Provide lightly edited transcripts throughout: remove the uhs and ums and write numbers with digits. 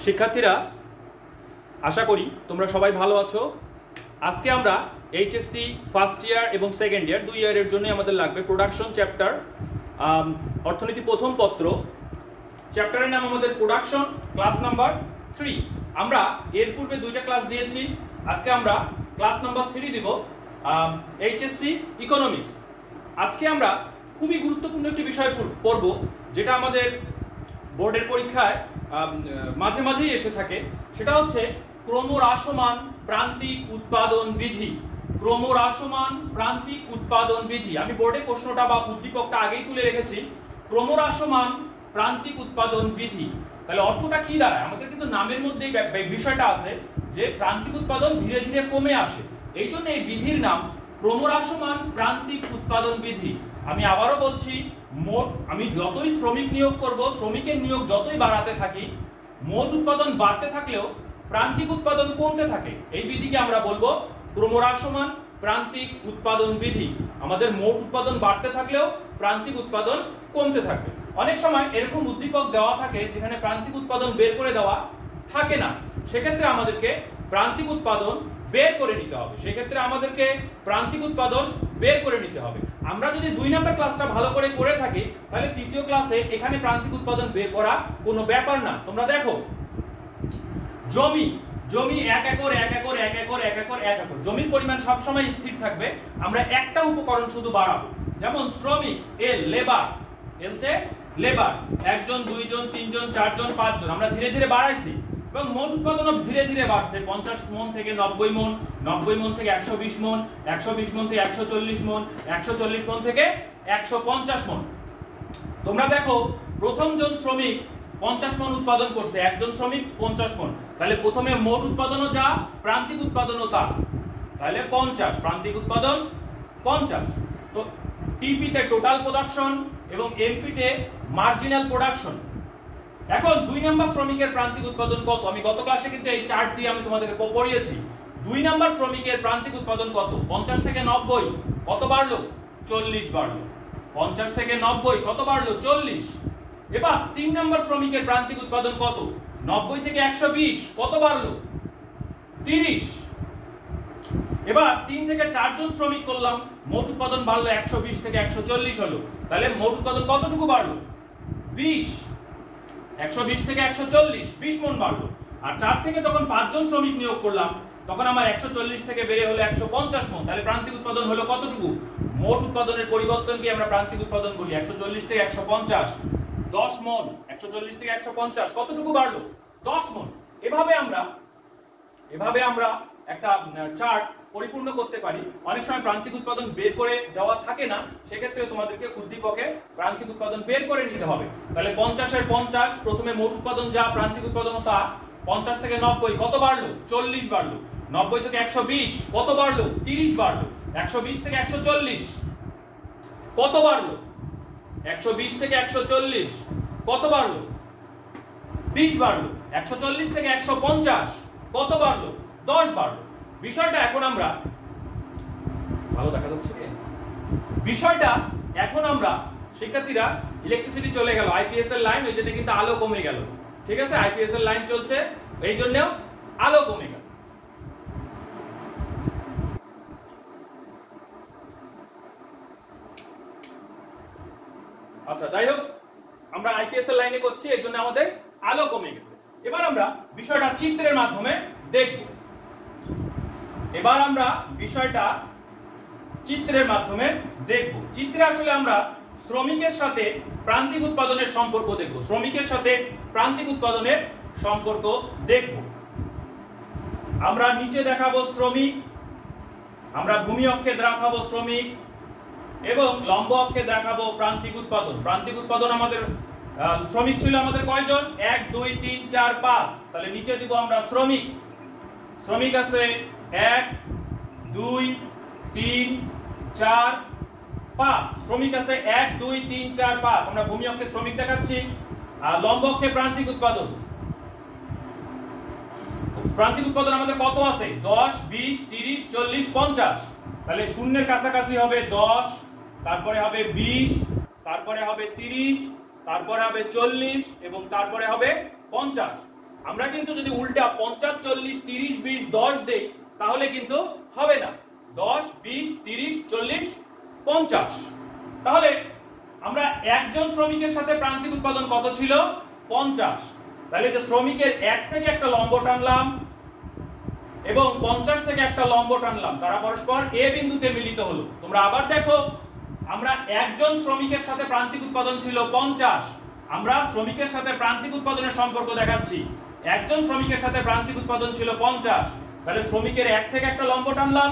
শিক্ষার্থীরা আশা করি তোমরা সবাই ভালো আছো। আজকে আমরা এইচএসসি ফার্স্ট ইয়ার এবং সেকেন্ড ইয়ার 2 ইয়ারের জন্য আমাদের লাগবে প্রোডাকশন চ্যাপ্টার, অর্থনীতি প্রথম পত্র চ্যাপ্টারের নাম আমাদের প্রোডাকশন, ক্লাস নাম্বার 3। আমরা এর পূর্বে 2টা ক্লাস দিয়েছি, আজকে আমরা ক্লাস নাম্বার 3 দিব, এইচএসসি ইকোনমিক্স। আজকে আমরা খুবই গুরুত্বপূর্ণ একটি বিষয় পড়ব, যেটা আমাদের বোর্ডের পরীক্ষায় মাঝে মাঝেই এসে থাকে। সেটা হচ্ছে ক্রমহ্রাসমান প্রান্তিক উৎপাদন বিধি। ক্রমহ্রাসমান প্রান্তিক উৎপাদন বিধি, আমি বোর্ডে প্রশ্নটা বা উদ্দীপকটা আগেই তুলে রেখেছি। ক্রমহ্রাসমান প্রান্তিক উৎপাদন বিধি, তাহলে অর্থটা কি দাঁড়ায়? আমাদের কিন্তু নামের মধ্যেই বিষয়টা আছে যে প্রান্তিক উৎপাদন ধীরে ধীরে কমে আসে, এই জন্য এই বিধির নাম ক্রমহ্রাসমান প্রান্তিক উৎপাদন বিধি। আমি আবারও বলছি, মোট আমি যতই শ্রমিক নিয়োগ করব, শ্রমিকের নিয়োগ যতই বাড়াতে থাকি, মোট উৎপাদন বাড়তে থাকলেও প্রান্তিক উৎপাদন কমতে থাকে। এই বিধিকে আমরা বলবো ক্রমহ্রাসমান প্রান্তিক উৎপাদন বিধি। আমাদের মোট উৎপাদন বাড়তে থাকলেও প্রান্তিক উৎপাদন কমতে থাকবে। অনেক সময় এরকম উদ্দীপক দেওয়া থাকে যেখানে প্রান্তিক উৎপাদন বের করে দেওয়া থাকে না, সেক্ষেত্রে আমাদেরকে প্রান্তিক উৎপাদন বের করে নিতে হবে। সেক্ষেত্রে আমাদেরকে প্রান্তিক উৎপাদন বের করে নিতে হবে। আমরা যদি 2 নম্বর ক্লাসটা ভালো করে থাকি, তাহলে তৃতীয় ক্লাসে এখানে প্রান্তিক উৎপাদন বের করা কোনো ব্যাপার না। তোমরা দেখো, জমি 1 acre 1 acre 1 acre 1 acre 1 acre, জমির পরিমাণ সবসময় স্থির থাকবে। আমরা একটা উপকরণ শুধু বাড়াবো, যেমন শ্রমিক এল, লেবার এলতে লেবার, 1 জন 2 জন 3 জন 4 জন 5 জন, আমরা ধীরে ধীরে বাড়াইছি এবং মোট উৎপাদনও ধীরে ধীরে বাড়ছে। 50 মন থেকে 90 মন, 90 মন থেকে 120 মন, 120 মন থেকে 140 মন, 140 মন থেকে 150 মন। তোমরা দেখো, প্রথম জন শ্রমিক 50 মন উৎপাদন করছে, একজন শ্রমিক 50 মন, তাহলে প্রথমে মোট উৎপাদনও যা, প্রান্তিক উৎপাদনও তা, তাহলে 50, প্রান্তিক উৎপাদন 50। তো টিপি তে টোটাল প্রোডাকশন এবং এমপি তে মার্জিনাল প্রোডাকশন। এখন 2 নম্বর শ্রমিকের প্রান্তিক উৎপাদন কত? আমি গত ক্লাসে কিন্তু এই চার্ট দিয়ে আমি তোমাদেরকে পড়িয়েছি। 2 নম্বর শ্রমিকের প্রান্তিক উৎপাদন কত? 50 থেকে 90 কত বাড়লো? 40 বাড়লো। 50 থেকে 90 কত বাড়লো? 40। এবার 3 নম্বর শ্রমিকের প্রান্তিক উৎপাদন কত? 90 থেকে 120 কত বাড়লো? 30। এবার 3 থেকে 4 জন শ্রমিক করলাম, মোট উৎপাদন বাড়লো 120 থেকে 140 হলো, তাহলে মোট উৎপাদন কতটুকু বাড়লো? 20। 120 থেকে 140 20 মন বাড়লো। আর 4 থেকে যখন 5 জন শ্রমিক নিয়োগ করলাম, তখন আমার 140 থেকে বেড়ে হলো 150 মন, তাহলে প্রান্তিক উৎপাদন হলো কতটুকু? মোট উৎপাদনের পরিবর্তনকে আমরা প্রান্তিক উৎপাদন বলি। 140 থেকে 150 10 মন, 140 থেকে 150 কতটুকু বাড়লো? 10 মন। এভাবে আমরা একটা চার্ট পরিপূর্ণ করতে পারি। অনেক সময় প্রান্তিক উৎপাদন বের করে দেওয়া থাকে না, সেক্ষেত্রে তোমাদেরকে উদ্দীপকে প্রান্তিক উৎপাদন বের করে নিতে হবে। তাহলে 50 এর 50, প্রথমে মোট উৎপাদন যা, প্রান্তিক উৎপাদন তা। 50 থেকে 90 কত বাড়লো? 40 বাড়লো। 90 থেকে 120 কত বাড়লো? 30 বাড়লো। 120 থেকে 140 কত বাড়লো? 120 থেকে 140 কত বাড়লো? 20 বাড়লো। 140 থেকে 150 কত বাড়লো? 10 বাড়লো। বিষয়টা এখন আমরা ভালো দেখা যাচ্ছে কি? বিষয়টা এখন আমরা শিক্ষার্থীরা, ইলেকট্রিসিটি চলে গেল, আইপিএস এর লাইন, ওই জন্য কিন্তু আলো কমে গেল। ঠিক আছে, আইপিএস এর লাইন চলছে, এই জন্যও আলো কমে গেল। আচ্ছা, যাই হোক, আমরা আইপিএস এর লাইনে করছি, এই জন্য আমাদের আলো কমে গেছে। এবার আমরা বিষয়টা চিত্রের মাধ্যমে দেখব। চিত্রে আসলে আমরা শ্রমিকের সাথে প্রান্তিক উৎপাদনের সম্পর্ক দেখব। আমরা নিচে দেখাবো শ্রমিক, আমরা ভূমি অক্ষে দেখাবো শ্রমিক এবং লম্ব অক্ষে দেখাবো প্রান্তিক উৎপাদন। প্রান্তিক উৎপাদন আমাদের শ্রমিক ছিল আমাদের কয়জন? 1 2 3 4 5, তাহলে নিচে দিব আমরা শ্রমিক আছে 1 2 3 4 5, শ্রমিক আছে 1 2 3 4 5। আমরা ভূমি অক্ষে শ্রমিক দেখাচ্ছি, আর লম্ব অক্ষে প্রান্তিক উৎপাদন। প্রান্তিক উৎপাদন আমাদের কত আছে? 10 20 30 40 50, তাহলে শূন্যের কাছাকাছি হবে 10, তারপরে হবে 20, তারপরে হবে 30, তারপরে হবে 40 এবং তারপরে হবে 50। আমরা কিন্তু যদি উল্টা 50 40 30 20 10 দেই তাহলে কিন্তু হবে না। 10 20 30 40 50। তাহলে আমরা একজন শ্রমিকের সাথে প্রান্তিক উৎপাদন কত ছিল? 50। তাহলে যে শ্রমিকের 1 থেকে একটা লম্ব টানলাম এবং 50 থেকে একটা লম্ব টানলাম, তারা পরস্পর এ বিন্দুতে মিলিত হলো। তোমরা আবার দেখো, আমরা একজন শ্রমিকের সাথে প্রান্তিক উৎপাদন ছিল 50। আমরা শ্রমিকের সাথে প্রান্তিক উৎপাদনের সম্পর্ক দেখাচ্ছি। একজন শ্রমিকের সাথে প্রান্তিক উৎপাদন ছিল 50। তাহলে শ্রমিকের 1 থেকে একটা লম্ব টানলাম,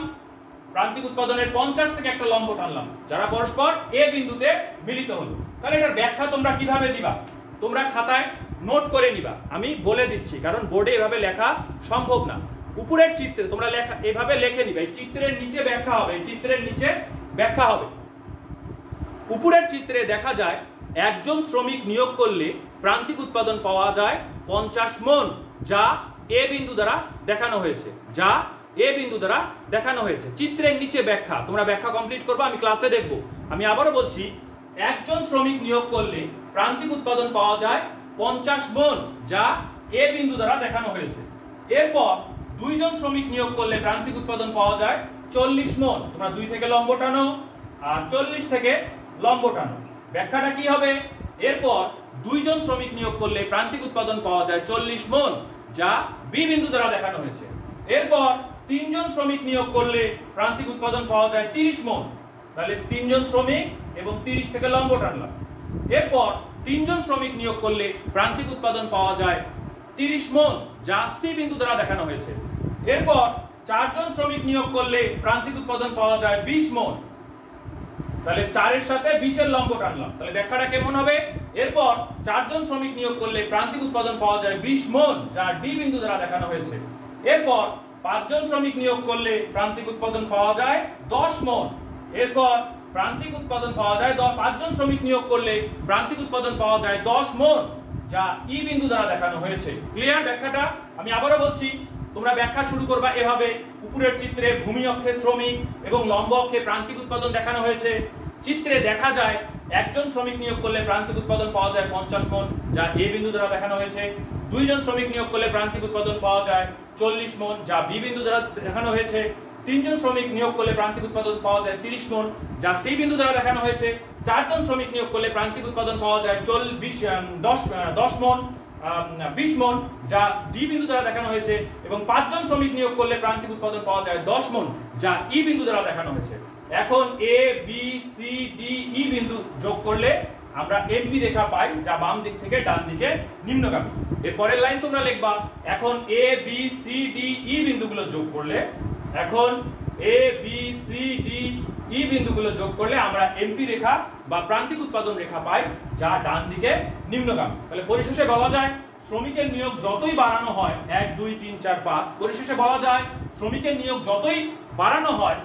প্রান্তিক উৎপাদনের 50 থেকে একটা লম্ব টানলাম, যারা পরস্পর এ বিন্দুতে মিলিত হলো। তাহলে এটার ব্যাখ্যা তোমরা কিভাবে দিবা? তোমরা খাতায় নোট করে নিবা, আমি বলে দিচ্ছি, কারণ বোর্ডে এভাবে লেখা সম্ভব না। উপরের চিত্রে তোমরা লেখা এভাবে লিখে নিবে, এই চিত্রের নিচে ব্যাখ্যা হবে, এই চিত্রের নিচে ব্যাখ্যা হবে। উপরের চিত্রে দেখা যায় একজন শ্রমিক নিয়োগ করলে প্রান্তিক উৎপাদন পাওয়া যায় 50 মণ, যা এ বিন্দু দ্বারা দেখানো হয়েছে, যা এ বিন্দু দ্বারা দেখানো হয়েছে। চিত্রের নিচে ব্যাখ্যা, তোমরা ব্যাখ্যা কমপ্লিট করবে, আমি ক্লাসে দেখব। আমি আবারও বলছি, একজন শ্রমিক নিয়োগ করলে প্রান্তিক উৎপাদন পাওয়া যায় 50 মণ, যা এ বিন্দু দ্বারা দেখানো হয়েছে। এরপর দুইজন শ্রমিক নিয়োগ করলে প্রান্তিক উৎপাদন পাওয়া যায় 40 মণ। তোমরা 2 থেকে লম্ব টানো আর 40 থেকে লম্ব টানো। ব্যাখ্যাটা কি হবে? এরপর দুইজন শ্রমিক নিয়োগ করলে প্রান্তিক উৎপাদন পাওয়া যায় 40 মণ, যা বি বিন্দু দ্বারা দেখানো হয়েছে। এরপর তিনজন শ্রমিক নিয়োগ করলে প্রান্তিক উৎপাদন পাওয়া যায় 30 মণ। তাহলে তিনজন শ্রমিক এবং 30 থেকে লম্ব টানলাম। এরপর তিনজন শ্রমিক নিয়োগ করলে প্রান্তিক উৎপাদন পাওয়া যায় 30 মণ, যা সি বিন্দু দ্বারা দেখানো হয়েছে। এরপর চারজন শ্রমিক নিয়োগ করলে প্রান্তিক উৎপাদন পাওয়া যায় 20 মণ। তাহলে 4 এর সাথে 20 এর লম্ব টানলাম, তাহলে ব্যাখ্যাটা কেমন হবে? এরপর চারজন শ্রমিক নিয়োগ করলে প্রান্তিক উৎপাদন পাওয়া যায় 20 মণ, যা ডি বিন্দু দ্বারা দেখানো হয়েছে। এরপর পাঁচজন শ্রমিক নিয়োগ করলে প্রান্তিক উৎপাদন পাওয়া যায় 10 মণ। এরপর প্রান্তিক উৎপাদন পাওয়া যায়, পাঁচজন শ্রমিক নিয়োগ করলে প্রান্তিক উৎপাদন পাওয়া যায় 10 মণ, যা ই বিন্দু দ্বারা দেখানো হয়েছে। ক্লিয়ার ব্যাখ্যাটা? আমি আবারও বলছি, তোমরা ব্যাখ্যা শুরু করবা এভাবে। উপরের চিত্রে ভূমি অক্ষে শ্রমিক এবং লম্ব অক্ষে প্রান্তিক উৎপাদন দেখানো হয়েছে। চিত্রে দেখা যায় একজন শ্রমিক নিয়োগ করলে প্রান্তিক উৎপাদন পাওয়া যায় 50 মণ, যা এ বিন্দু দ্বারা দেখানো হয়েছে। দুইজন শ্রমিক নিয়োগ করলে প্রান্তিক উৎপাদন পাওয়া যায় 40 মণ, যা বি বিন্দু দ্বারা দেখানো হয়েছে। তিনজন শ্রমিক নিয়োগ করলে প্রান্তিক উৎপাদন পাওয়া যায় 30 মণ, যা সি বিন্দু দ্বারা দেখানো হয়েছে। চারজন শ্রমিক নিয়োগ করলে প্রান্তিক উৎপাদন পাওয়া যায় 10 মণ, 20 মণ, যা ডি বিন্দু দ্বারা দেখানো হয়েছে। এবং পাঁচজন শ্রমিক নিয়োগ করলে প্রান্তিক উৎপাদন পাওয়া যায় 10 মণ, যা ই বিন্দু দ্বারা দেখানো হয়েছে। এখন A B C D E বিন্দু যোগ করলে আমরা এমপি রেখা পাই, যা বাম দিক থেকে ডান দিকে নিম্নগামী। এর পরের লাইন তোমরা লিখবা, এখন A B C D E বিন্দুগুলো যোগ করলে, এখন A B C D E বিন্দুগুলো যোগ করলে আমরা এমপি রেখা বা প্রান্তিক উৎপাদন রেখা পাই, যা ডান দিকে নিম্নগামী। তাহলে পরিশেষে বলা যায়, শ্রমিকের নিয়োগ যতই বাড়ানো হয় 1 2 3 4 5, পরিশেষে বলা যায় শ্রমিকের নিয়োগ যতই বাড়ানো হয়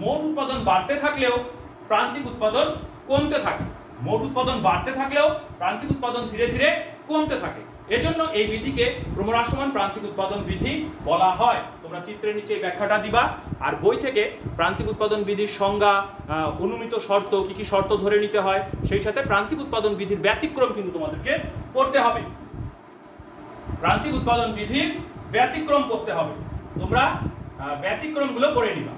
মোট উৎপাদন বাড়তে থাকলেও প্রান্তিক উৎপাদন কমতে থাকে। মোট উৎপাদন বাড়তে থাকলেও প্রান্তিক উৎপাদন ধীরে ধীরে কমতে থাকে। এজন্য এই বিধিকে ক্রমহ্রাসমান প্রান্তিক উৎপাদন বিধি বলা হয়। তোমরা চিত্রের নিচে ব্যাখ্যাটা দিবা, আর বই থেকে প্রান্তিক উৎপাদন বিধির সংজ্ঞা, অনুমিত শর্ত, কি কি শর্ত ধরে নিতে হয়, সেই সাথে প্রান্তিক উৎপাদন বিধির ব্যতিক্রম কিন্তু তোমাদেরকে পড়তে হবে। প্রান্তিক উৎপাদন বিধির ব্যতিক্রম পড়তে হবে, তোমরা ব্যতিক্রমগুলো পড়ে নিবা।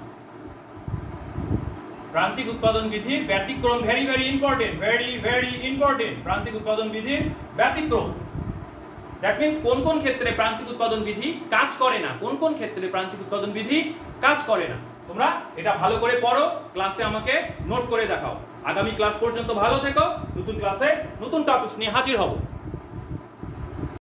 প্রান্তিক উৎপাদন বিধির ব্যতিক্রম very very important, very very important. প্রান্তিক উৎপাদন বিধির ব্যতিক্রম, দ্যাট মিন্স কোন কোন ক্ষেত্রে প্রান্তিক উৎপাদন বিধি কাজ করে না, কোন কোন ক্ষেত্রে প্রান্তিক উৎপাদন বিধি কাজ করে না। তোমরা এটা ভালো করে পড়ো, ক্লাসে আমাকে নোট করে দেখাও। আগামী ক্লাস পর্যন্ত ভালো থেকো, নতুন ক্লাসে নতুন টপিকস নিয়ে হাজির হব।